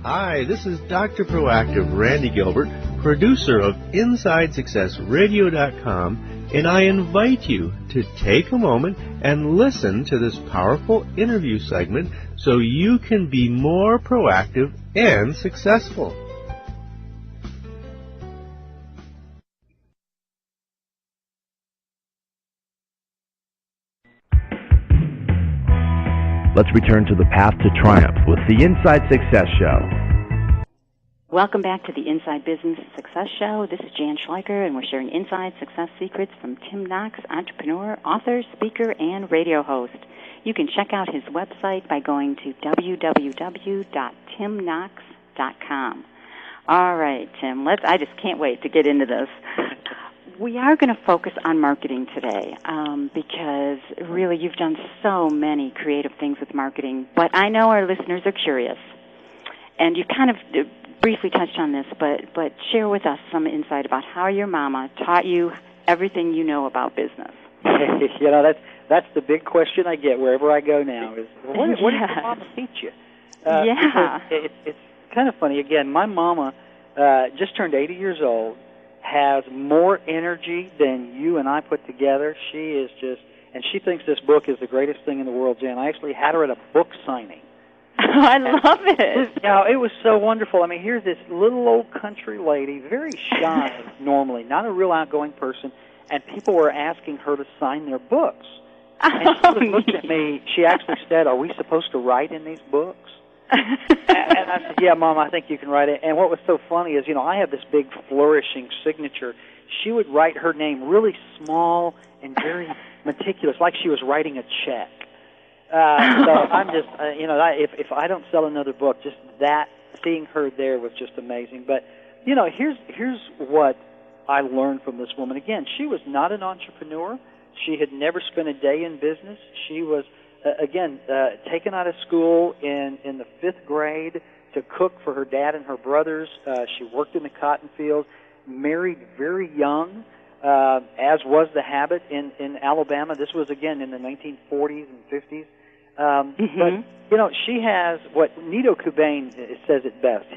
Hi, this is Dr. Proactive Randy Gilbert, producer of InsideSuccessRadio.com, and I invite you to take a moment and listen to this powerful interview segment so you can be more proactive and successful. Let's return to the path to triumph with the Inside Success Show. Welcome back to the Inside Business Success Show. This is Jan Schleicher, and we're sharing inside success secrets from Tim Knox, entrepreneur, author, speaker, and radio host. You can check out his website by going to www.timknox.com. All right, Tim, I just can't wait to get into this. We are going to focus on marketing today because really you've done so many creative things with marketing, but I know our listeners are curious. And you've kind of briefly touched on this, but share with us some insight about how your mama taught you everything you know about business. You know, that's the big question I get wherever I go now is, what did your mama teach you? Yeah. It's kind of funny. Again, my mama just turned 80 years old, has more energy than you and I put together. She is just, and she thinks this book is the greatest thing in the world, Jan. I actually had her at a book signing. I love it. You know, it was so wonderful. I mean, here's this little old country lady, very shy normally, not a real outgoing person, and people were asking her to sign their books. And she looked at me. She actually said, "Are we supposed to write in these books?" And I said, "Yeah, Mom, I think you can write it." And what was so funny is, you know, I have this big flourishing signature. She would write her name really small and very meticulous, like she was writing a check. So I'm just, you know, if I don't sell another book, just that, seeing her there was just amazing. But, you know, here's what I learned from this woman. Again, she was not an entrepreneur. She had never spent a day in business. She was, taken out of school in the 5th grade to cook for her dad and her brothers. She worked in the cotton field, married very young, as was the habit in Alabama. This was, again, in the 1940s and 50s. But, you know, she has what Nito Cobain says it best.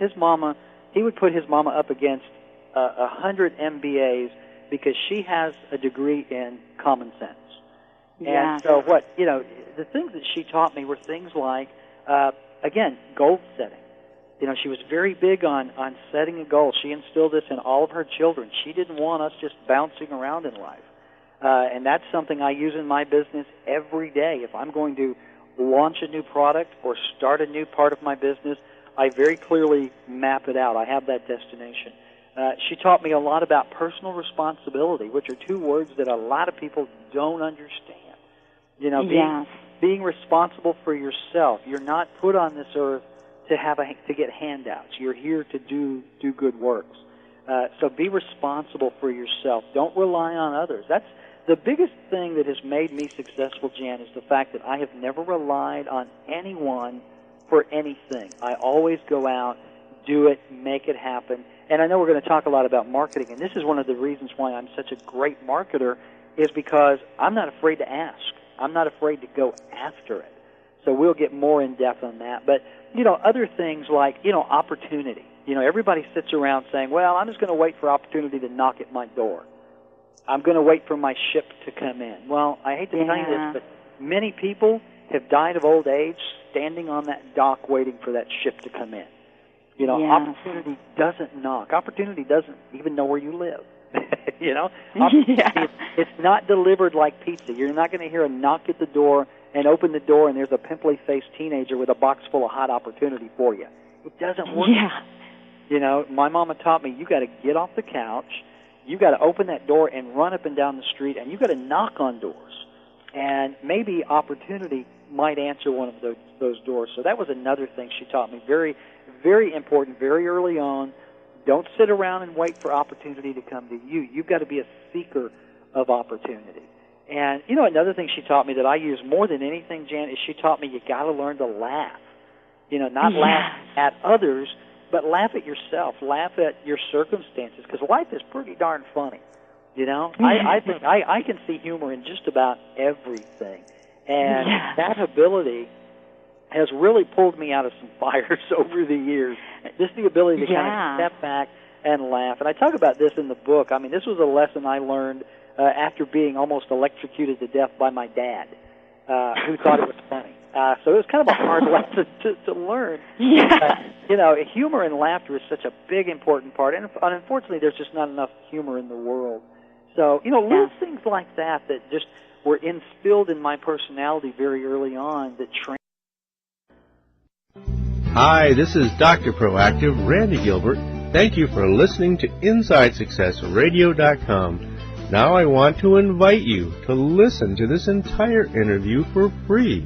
He would put his mama up against 100 MBAs because she has a degree in common sense. Yeah. And so the things that she taught me were things like, again, goal setting. You know, she was very big on setting a goal. She instilled this in all of her children. She didn't want us just bouncing around in life. And that's something I use in my business every day. If I'm going to launch a new product or start a new part of my business, I very clearly map it out. I have that destination. She taught me a lot about personal responsibility, which are two words that a lot of people don't understand. You know, being responsible for yourself. You're not put on this earth to get handouts. You're here to do good works. So be responsible for yourself. Don't rely on others. That's the biggest thing that has made me successful, Jan, is the fact that I have never relied on anyone for anything. I always go out, do it, make it happen. And I know we're going to talk a lot about marketing, and this is one of the reasons why I'm such a great marketer, is because I'm not afraid to ask. I'm not afraid to go after it. So we'll get more in depth on that. But, you know, other things like, you know, opportunity. You know, everybody sits around saying, well, I'm just going to wait for opportunity to knock at my door. I'm going to wait for my ship to come in. Well, I hate to tell you this, but many people have died of old age standing on that dock waiting for that ship to come in. You know, opportunity doesn't knock. Opportunity doesn't even know where you live. You know, it's not delivered like pizza. You're not going to hear a knock at the door and open the door and there's a pimply-faced teenager with a box full of hot opportunity for you. It doesn't work. Yeah. You know, my mama taught me you got to get off the couch, you got to open that door and run up and down the street, and you got to knock on doors. And maybe opportunity might answer one of those doors. So that was another thing she taught me. Very, very important, very early on. Don't sit around and wait for opportunity to come to you. You've got to be a seeker of opportunity. And, you know, another thing she taught me that I use more than anything, Jan, is she taught me you got to learn to laugh. You know, not laugh at others, but laugh at yourself. Laugh at your circumstances, because life is pretty darn funny. You know, I think I can see humor in just about everything. And that ability has really pulled me out of some fires over the years. Just the ability to kind of step back and laugh. And I talk about this in the book. I mean, this was a lesson I learned after being almost electrocuted to death by my dad, who thought it was funny. So it was kind of a hard lesson to learn. Yeah. You know, humor and laughter is such a big, important part. And unfortunately, there's just not enough humor in the world. So, you know, little things like that just were instilled in my personality very early on that trained. Hi, this is Dr. Proactive, Randy Gilbert. Thank you for listening to InsideSuccessRadio.com. Now I want to invite you to listen to this entire interview for free.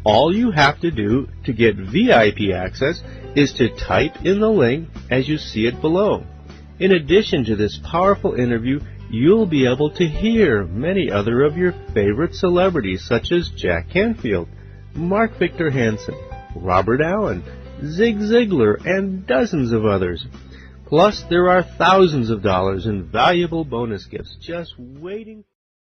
All you have to do to get VIP access is to type in the link as you see it below. In addition to this powerful interview, you'll be able to hear many other of your favorite celebrities such as Jack Canfield, Mark Victor Hansen, Robert Allen, Zig Ziglar, and dozens of others. Plus, there are thousands of dollars in valuable bonus gifts just waiting